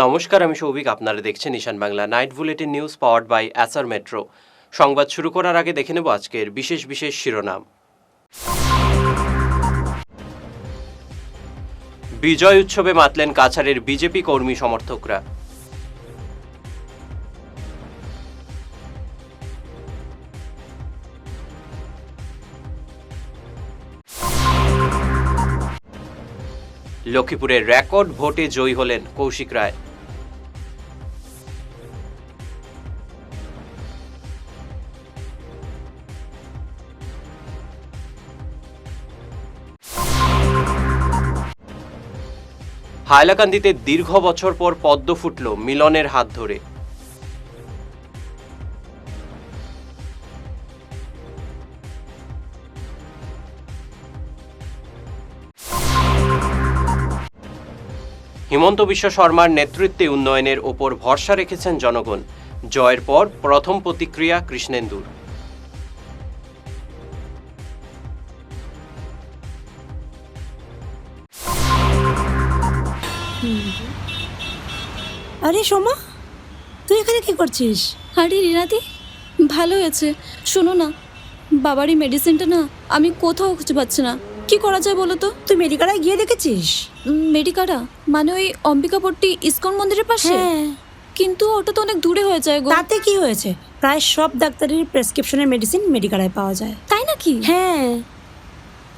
নমস্কার, আমি সৌভিক। আপনারা দেখছেন Ishan Bangla night bulletin news powered by Acer metro. সংবাদ শুরু করার আগে দেখে নেব আজকের বিশেষ বিশেষ শিরোনাম। বিজয় উৎসবে মাতলেন কাছাড়ের বিজেপি কর্মী সমর্থকরা। লক্ষ্মীপুরের রেকর্ড ভোটে জয়ী হলেন কৌশিক রায়। হাইলাকান্দিতে দীর্ঘ বছর পর পদ্ম ফুটল মিলনের হাত ধরে। হিমন্ত বিশ্ব শর্মার নেতৃত্বে উন্নয়নের ওপর ভরসা রেখেছেন জনগণ। জয়ের পর প্রথম প্রতিক্রিয়া কৃষ্ণেন্দুর। আরে সোমা, তুই এখানে কি করছিস? আরে রিনাদি, ভালো হয়েছে। শোনো না, বাবারই মেডিসিনটা না আমি কোথাও খুঁজে পাচ্ছি না। কি করা যায় বলো তো? তুই মেডিকেলে গিয়ে দেখেছিস? মেডিকারা মানে ওই অম্বিকাপট্টি ইসকন মন্দিরের পাশে? হ্যাঁ। কিন্তু ওটা তো অনেক দূরে হয়ে যায় গো। তাতে কি হয়েছে? প্রায় সব ডাক্তারের প্রেসক্রিপশনের মেডিসিন মেডিকেলে পাওয়া যায়। তাই নাকি? হ্যাঁ,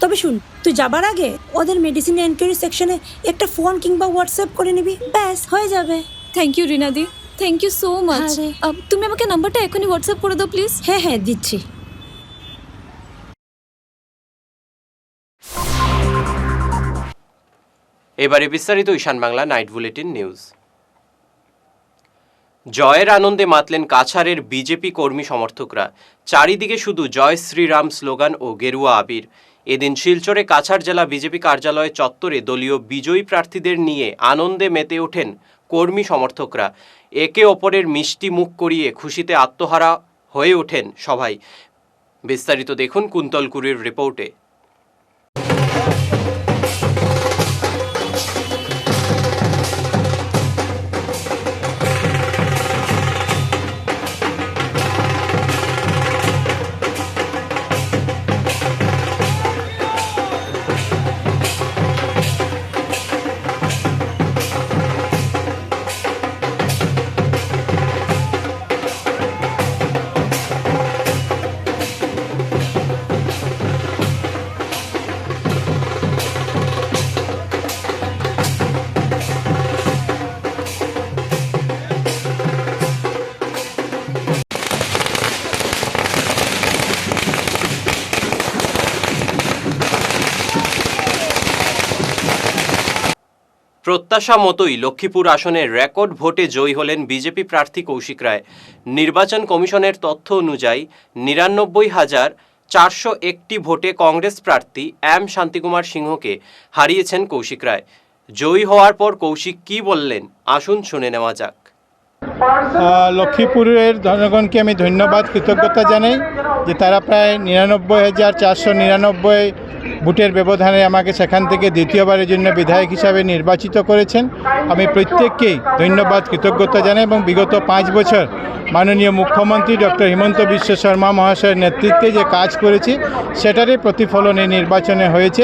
তবে শুন, তুই যাবার আগে ওদের মেডিসিন এনকোয়ারি সেকশনে একটা ফোন কিংবা হোয়াটসঅ্যাপ করে নিবি, ব্যাস হয়ে যাবে। থ্যাংক ইউ রিনাদি, থ্যাংক ইউ সো মাচ। আরে। তুমি আমাকে নাম্বারটা এখনই হোয়াটসঅ্যাপ করে দাও প্লিজ। হ্যাঁ হ্যাঁ, দিচ্ছি। এবারে বিস্তারিত ঈশান বাংলা নাইট বুলেটিন নিউজ। জয়ের আনন্দে মাতলেন কাছাড়ের বিজেপি কর্মী সমর্থকরা। চারিদিকে শুধু জয় শ্রীরাম স্লোগান ও গেরুয়া আবির। এদিন শিলচরে কাছাড় জেলা বিজেপি কার্যালয় চত্বরে দলীয় বিজয়ী প্রার্থীদের নিয়ে আনন্দে মেতে ওঠেন কর্মী সমর্থকরা। একে অপরের মিষ্টি মুখ করিয়ে খুশিতে আত্মহারা হয়ে ওঠেন সবাই। বিস্তারিত দেখুন কুন্তলকুরির রিপোর্টে। প্রত্যাশা মতোই লক্ষ্মীপুর আসনের রেকর্ড ভোটে জয়ী হলেন বিজেপি প্রার্থী কৌশিক রায়। নির্বাচন কমিশনের তথ্য অনুযায়ী ৯৯,৪০১টি ভোটে কংগ্রেস প্রার্থী এম শান্তিকুমার সিংহকে হারিয়েছেন কৌশিক রায়। জয়ী হওয়ার পর কৌশিক কি বললেন, আসুন শুনে নেওয়া যাক। লক্ষ্মীপুরের জনগণকে আমি ধন্যবাদ, কৃতজ্ঞতা জানাই যে তারা প্রায় ৯৯,৪৯৯ ভোটের ব্যবধানে আমাকে সেখান থেকে দ্বিতীয়বারের জন্য বিধায়ক হিসাবে নির্বাচিত করেছেন। আমি প্রত্যেককেই ধন্যবাদ, কৃতজ্ঞতা জানাই এবং বিগত 5 বছর মাননীয় মুখ্যমন্ত্রী ডক্টর হিমন্ত বিশ্ব শর্মা মহাশয়ের নেতৃত্বে যে কাজ করেছি সেটারই প্রতিফলন এই নির্বাচনে হয়েছে।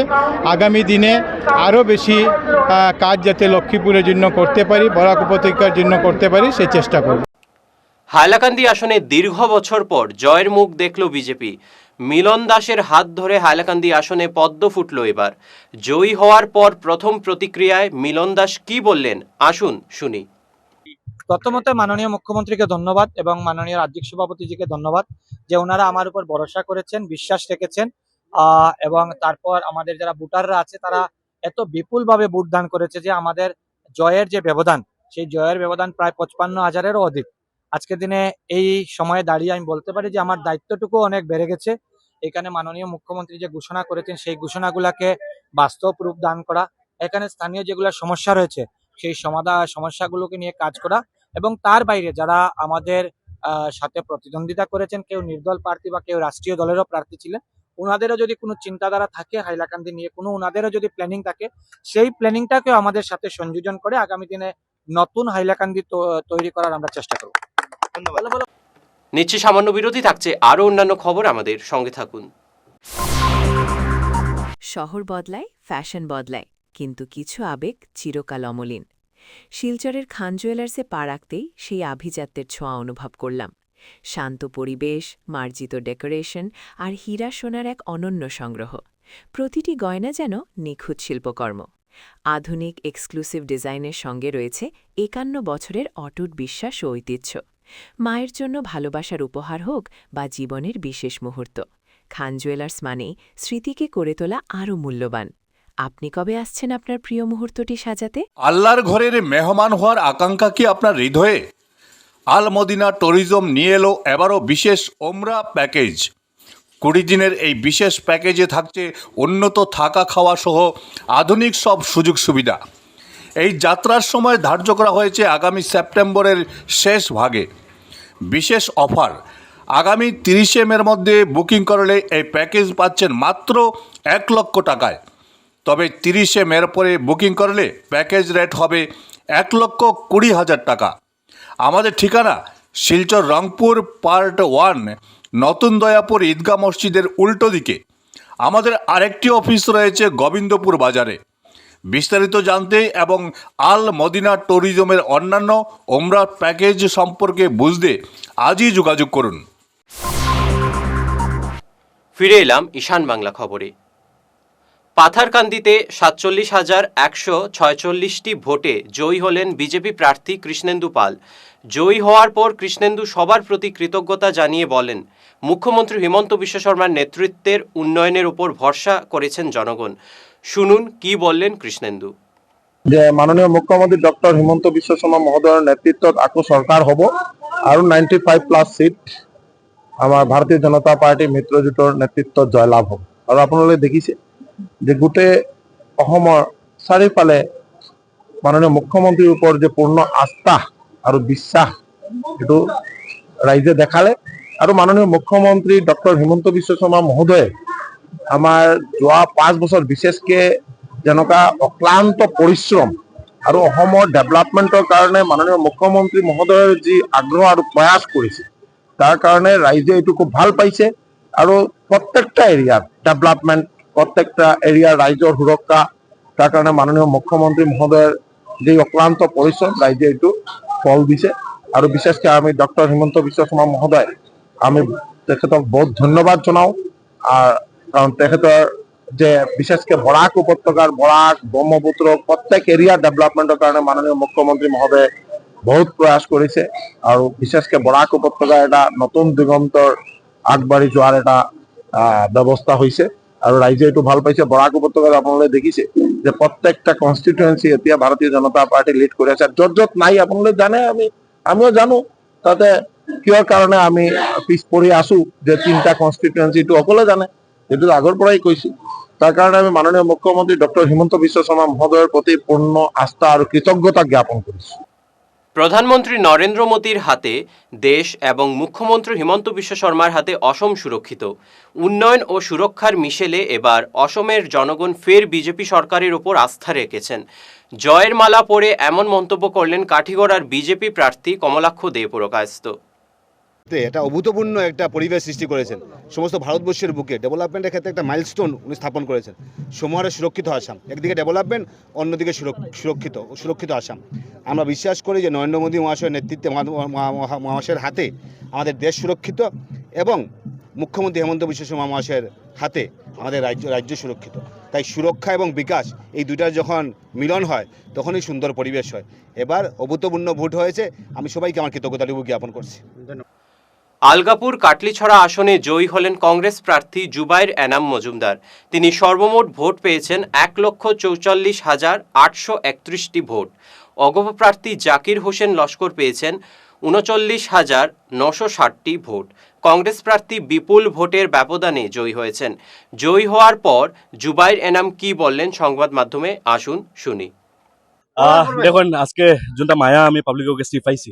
আগামী দিনে আরও বেশি কাজ যাতে লক্ষ্মীপুরের জন্য করতে পারি, বরাক উপত্যকার জন্য করতে পারি, সেই চেষ্টা করব। হাইলাকান্দি আসনে দীর্ঘ বছর পর জয়ের মুখ দেখল বিজেপি। মিলন দাসের হাত ধরে হাইলাকান্দি আসনে পদ্ম ফুটল এবার। জয়ী হওয়ার পর প্রথম প্রতিক্রিয়ায় মিলন দাস কি বললেন, আসুন শুনি। প্রথমত মাননীয় মুখ্যমন্ত্রীকে ধন্যবাদ এবং মাননীয় রাজ্যিক সভাপতিজিকে ধন্যবাদ যে ওনারা আমার উপর ভরসা করেছেন, বিশ্বাস রেখেছেন এবং তারপর আমাদের যারা ভোটাররা আছে তারা এত বিপুলভাবে ভোট দান করেছে যে আমাদের জয়ের যে ব্যবধান, সেই জয়ের ব্যবধান প্রায় 55,000-এরও অধিক। আজকের দিনে এই সময়ে দাঁড়িয়ে আমি বলতে পারি যে আমার দায়িত্বটুকু অনেক বেড়ে গেছে। এখানে মাননীয় মুখ্যমন্ত্রী যে ঘোষণা করেছেন সেই ঘোষণাগুলাকে বাস্তব রূপ দান করা, এখানে স্থানীয় যেগুলো সমস্যা রয়েছে সেই সমস্যাগুলোকে নিয়ে কাজ করা এবং তার বাইরে যারা আমাদের সাথে প্রতিদ্বন্দ্বিতা করেছেন, কেউ নির্দল প্রার্থী বা কেউ রাষ্ট্রীয় দলেরও প্রার্থী ছিলেন, ওনাদেরও যদি কোনো চিন্তাধারা থাকে হাইলাকান্দি নিয়ে, ওনাদেরও যদি প্ল্যানিং থাকে, সেই প্ল্যানিংটাকেও আমাদের সাথে সংযোজন করে আগামী দিনে নতুন হাইলাকান্দি তৈরি করার আমরা চেষ্টা করব। নিচ্ছি সামান্য বিরতি, থাকছে আরও অন্যান্য খবর, আমাদের সঙ্গে থাকুন। শহর বদলায়, ফ্যাশন বদলায়, কিন্তু কিছু আবেগ চিরকাল অমলিন। শিলচরের খান জুয়েলার্সে পা রাখতেই সেই আভিজাত্যের ছোঁয়া অনুভব করলাম। শান্ত পরিবেশ, মার্জিত ডেকোরেশন আর হীরা সোনার এক অনন্য সংগ্রহ। প্রতিটি গয়না যেন নিখুঁত শিল্পকর্ম। আধুনিক এক্সক্লুসিভ ডিজাইনের সঙ্গে রয়েছে 51 বছরের অটুট বিশ্বাস ও ঐতিহ্য। মায়ের জন্য ভালোবাসার উপহার হোক বা জীবনের বিশেষ মুহূর্ত, খান জুয়েলার্স মানেই স্মৃতিকে করে তোলা আরও মূল্যবান। আপনি কবে আসছেন আপনার প্রিয় মুহূর্তটি সাজাতে? আল্লাহর ঘরের মেহমান হওয়ার আকাঙ্ক্ষা কি আপনার হৃদয়ে? আল মদিনা ট্যুরিজম নিয়ে এলো এবারও বিশেষ ওমরা প্যাকেজ। 20 দিনের এই বিশেষ প্যাকেজে থাকছে উন্নত থাকা খাওয়া সহ আধুনিক সব সুযোগ সুবিধা। এই যাত্রার সময় ধার্য করা হয়েছে আগামী সেপ্টেম্বরের শেষ ভাগে। বিশেষ অফার, আগামী 30 মের মধ্যে বুকিং করলে এই প্যাকেজ পাচ্ছেন মাত্র 1 লক্ষ টাকায়। তবে 30 মের পরে বুকিং করলে প্যাকেজ রেট হবে 1,20,000 টাকা। আমাদের ঠিকানা শিলচর রংপুর পার্ট 1, নতুন দয়াপুর ঈদগাহ মসজিদের উল্টো দিকে। আমাদের আরেকটি অফিস রয়েছে গোবিন্দপুর বাজারে। বিস্তারিত জানতে এবং আল মদিনা ট্যুরিজমের অন্যান্য ওমরা প্যাকেজ সম্পর্কে বুঝতে আজই যোগাযোগ করুন। ফিরে এলাম ঈশান বাংলা খবরে। পাথারকান্দিতে 47,146টি ভোটে জয়ী হলেন বিজেপি প্রার্থী কৃষ্ণেন্দু পাল। জয়ী হওয়ার পর কৃষ্ণেন্দু সবার প্রতি কৃতজ্ঞতা জানিয়ে বলেন, মুখ্যমন্ত্রী হিমন্ত বিশ্ব শর্মার নেতৃত্বের উন্নয়নের উপর ভরসা করেছেন জনগণ। শুনুন কি বললেন কৃষ্ণেন্দু। যে মাননীয় মুখ্যমন্ত্রী ডক্টর হিমন্ত বিশ্ব শর্মা মহোদয়ের নেতৃত্বত আকো সরকার হব আৰু 95+ সিট আমাৰ ভাৰতীয় জনতা পাৰ্টি মিত্ৰজোঁটৰ নেতৃত্বত জয়লাভ হ'ব। আৰু আপোনালোকে দেখিছে যে গোটেই অসমৰ চাৰিওফালে মাননীয় মুখ্যমন্ত্ৰীৰ ওপৰত যে পূৰ্ণ আস্থা আৰু বিশ্বাস এইটো ৰাইজে দেখালে। আৰু মাননীয় মুখ্যমন্ত্ৰী ডক্টৰ হিমন্ত বিশ্ব শৰ্মা মহোদয়ে আমাৰ যোৱা 5 বছৰ বিশেষকে যেনেকুৱা অক্লান্ত পৰিশ্ৰম আৰু অসমৰ ডেভেলপমেণ্টৰ কাৰণে মাননীয় মুখ্যমন্ত্ৰী মহোদয়ৰ যি আগ্ৰহ আৰু প্ৰয়াস কৰিছে তাৰ কাৰণে ৰাইজে এইটো খুব ভাল পাইছে। আৰু প্ৰত্যেকটা এৰিয়াৰ ডেভেলপমেণ্ট, প্ৰত্যেকটা এৰিয়াৰ ৰাইজৰ সুৰক্ষা, তাৰ কাৰণে মাননীয় মুখ্যমন্ত্ৰী মহোদয়ৰ যি অক্লান্ত পৰিশ্ৰম ৰাইজে এইটো ফল দিছে। আৰু বিশেষকৈ আমি ডক্টৰ হিমন্ত বিশ্ব শৰ্মা মহোদয় আমি তেখেতক বহুত ধন্যবাদ জনাওঁ। কাৰণ তেখেতৰ যে বিশেষকৈ বৰাক উপত্যকাৰ বৰাক ব্ৰহ্মপুত্ৰ প্ৰত্যেক এৰিয়াৰ ডেভেলপমেণ্টৰ কাৰণে মাননীয় মুখ্যমন্ত্ৰী মহোদয়ে বহুত প্ৰয়াস কৰিছে। আৰু বিশেষকৈ বৰাক উপত্যকাৰ এটা নতুন দিগন্তৰ আগবাঢ়ি যোৱাৰ এটা ব্যৱস্থা হৈছে আৰু ৰাইজে এইটো ভাল পাইছে। বৰাক উপত্যকাত আপোনালোকে দেখিছে যে প্ৰত্যেকটা কনষ্টিটুৱেঞ্চি এতিয়া ভাৰতীয় জনতা পাৰ্টি লিড কৰি আছে। য'ত য'ত নাই আপোনালোকে জানে, আমিও জানো তাতে কিহৰ কাৰণে আমি পিছ পৰি আছো, যে 3টা কনষ্টিটুৱেঞ্চি এইটো সকলোৱে জানে, এইটো আগৰ পৰাই কৈছো। তাৰ কাৰণে আমি মাননীয় মুখ্যমন্ত্ৰী ডক্টৰ হিমন্ত বিশ্ব শৰ্মা মহোদয়ৰ প্ৰতি পূৰ্ণ আস্থা আৰু কৃতজ্ঞতা জ্ঞাপন কৰিছো। প্রধানমন্ত্রী নরেন্দ্র মোদীর হাতে দেশ এবং মুখ্যমন্ত্রী হিমন্ত বিশ্ব শর্মার হাতে অসম সুরক্ষিত। উন্নয়ন ও সুরক্ষার মিশেলে এবার অসমের জনগণ ফের বিজেপি সরকারের ওপর আস্থা রেখেছেন। জয়ের মালা পরে এমন মন্তব্য করলেন কাঠিগড়ার বিজেপি প্রার্থী কমলাক্ষ দে পুরকায়স্থ। এটা অভূতপূর্ণ একটা পরিবেশ সৃষ্টি করেছেন। সমস্ত ভারতবর্ষের বুকে ডেভেলপমেন্টের ক্ষেত্রে একটা মাইলস্টোন উনি স্থাপন করেছেন। সমহারে সুরক্ষিত আসাম, একদিকে ডেভেলপমেন্ট, অন্যদিকে সুরক্ষিত আসাম। আমরা বিশ্বাস করি যে নরেন্দ্র মোদী মহাশয়ের নেতৃত্বে মহাশয়ের হাতে আমাদের দেশ সুরক্ষিত এবং মুখ্যমন্ত্রী হেমন্ত বিশ্ব শর্মা মহাশয়ের হাতে আমাদের রাজ্য সুরক্ষিত। তাই সুরক্ষা এবং বিকাশ এই দুইটার যখন মিলন হয় তখনই সুন্দর পরিবেশ হয়। এবার অভূতপূর্ণ ভোট হয়েছে, আমি সবাইকে আমার কৃতজ্ঞতাটুকু জ্ঞাপন করছি। ধন্যবাদ। আলগাপুর কাটলিছড়া আসনে জয়ী হলেন কংগ্রেস প্রার্থী জুবাইর এনাম মজুমদার। তিনি সর্বমোট ভোট পেয়েছেন 1,44,831টি ভোট। অগপ প্রার্থী জাকির হোসেন লস্কর পেয়েছেন 39,960টি ভোট। কংগ্রেস প্রার্থী বিপুল ভোটের ব্যবধানে জয়ী হয়েছেন। জয়ী হওয়ার পর জুবাইর এনাম কি বললেন সংবাদ মাধ্যমে, আসুন শুনি। দেখুন, আজকে যোনটা মায়া আমি পাবলিকৰ কাছে পাইছি,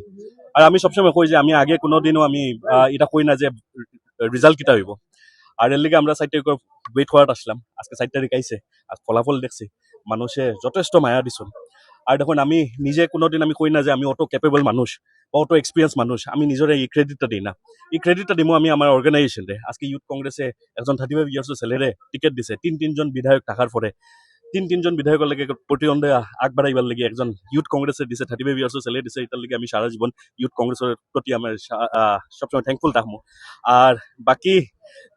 আর আমি সবসময় কই যে আমি আগে কোনোদিনও আমি এটা কই না যে রেজাল্ট কিটা হইব। আর এর লিগে আমরা 4 তারিখ ওয়েট করাত আসলাম। আজকে 4 তারিখ আইছে, আর ফলাফল দেখছি, মানুষে যথেষ্ট মায়া দিছুন। আর দেখুন আমি নিজে কোনোদিন আমি কই না যে আমি অটো ক্যাপেবল মানুষ বা অটো এক্সপিরিয়েন্স মানুষ, আমি নিজরে এই ক্রেডিটটা দিই না। এই ক্রেডিটটা দিমো আমি আমার অর্গানাইজেশনে। আজকে ইউথ কংগ্রেসে একজন 35 ইয়ার্সের ছেলেরে টিকেট দিছে, তিনজন বিধায়ক থাকার পরে তিনজন বিধায়কের লাগে প্রতিদ্বন্দ্বে আগবাড়াইবার লাগে একজন ইউথ কংগ্রেসে দিছে, 35 ইয়ার্সের ছেলে দিছে। এটার লাগে আমি সারা জীবন ইউথ কংগ্রেসের প্রতি আমার সবসময় থ্যাঙ্কফুল থাকবো। আর বাকি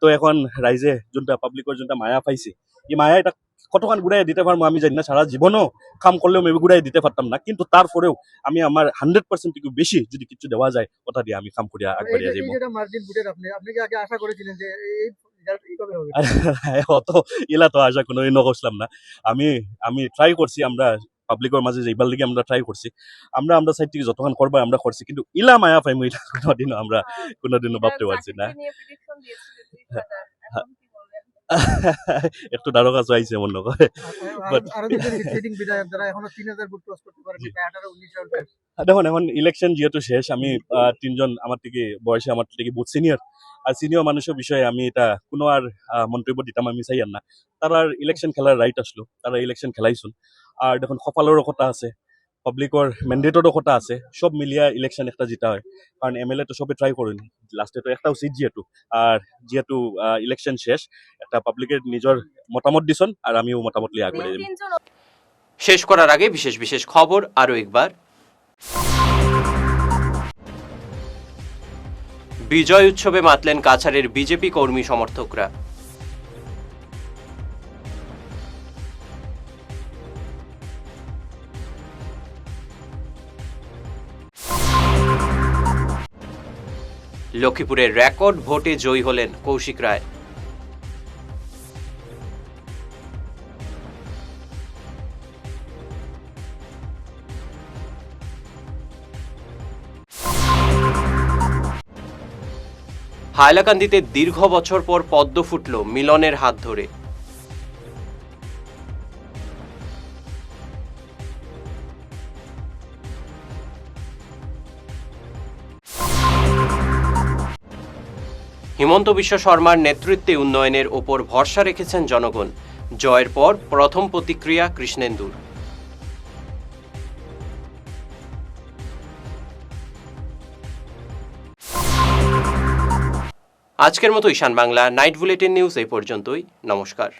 তো এখন রাইজে যোনটা পাবলিকের যোনটা মায়া পাইছে, এই মায়া এটা কতক্ষণ ঘুরাই দিতে পারবো আমি জানি না, সারা জীবনও কাম করলেও মেবি ঘুরাই দিতে পারতাম না, কিন্তু তারপরেও আমি আমার 100% থেকে বেশি যদি কিছু দেওয়া যায় ওটা দিয়ে আমি কাম করিয়া আগবাড়িয়া যাবো। অত ইলা তো আশা কোনোদিন নকরছিলাম না। আমি ট্রাই করছি, আমরা পাবলিকের মাঝে যাইবার লিগে আমরা ট্রাই করছি, আমরা সাইড থেকে যতক্ষণ করবা আমরা করছি, কিন্তু ইলা মায়া পাইমু এটা কোনোদিনও ভাবতে পারছি না। একটু দারো কাছে আইছে মনে করে। দেখুন এখন ইলেকশন যেহেতু শেষ, আমি তিনজন আমার থেকে বয়সে আমার থেকে বহুত সিনিয়র, আর সিনিয়র মানুষের বিষয়ে আমি এটা কোনো আর মন্তব্য দিতাম আমি চাই না। তারা ইলেকশন খেলার রাইট আসলো, তারা ইলেকশন খেলাইছুন। আর দেখুন কপালেরও কথা আছে, পাবলিকৰ মেন্ডেটৰো কথা আছে, সব মিলিয়া ইলেকশন একটা জিতা হয়। কারণ MLA তো সবে ট্রাই করেনি, লাস্টে তো একটাও সিট যেহেতু ইলেকশন শেষ, একটা পাবলিকের নিজের মতামত দিছন আর আমিও মতামত লিয়ে আগবাড়ি যাব। শেষ করার আগে বিশেষ খবর আরও একবার। বিজয় উৎসবে মাতলেন কাছাড়ের বিজেপি কর্মী সমর্থকরা। লক্ষ্মীপুরের রেকর্ড ভোটে জয়ী হলেন কৌশিক রায়। হাইলাকান্দিতে দীর্ঘ বছর পর পদ্ম ফুটল মিলনের হাত ধরে। হিমন্ত বিশ্ব শর্মার নেতৃত্বে উন্নয়নের ওপর ভরসা রেখেছেন জনগণ। জয়ের পর প্রথম প্রতিক্রিয়া কৃষ্ণেন্দুর। আজকের মতো ঈশান বাংলা নাইট বুলেটিন নিউজ এই পর্যন্তই। নমস্কার।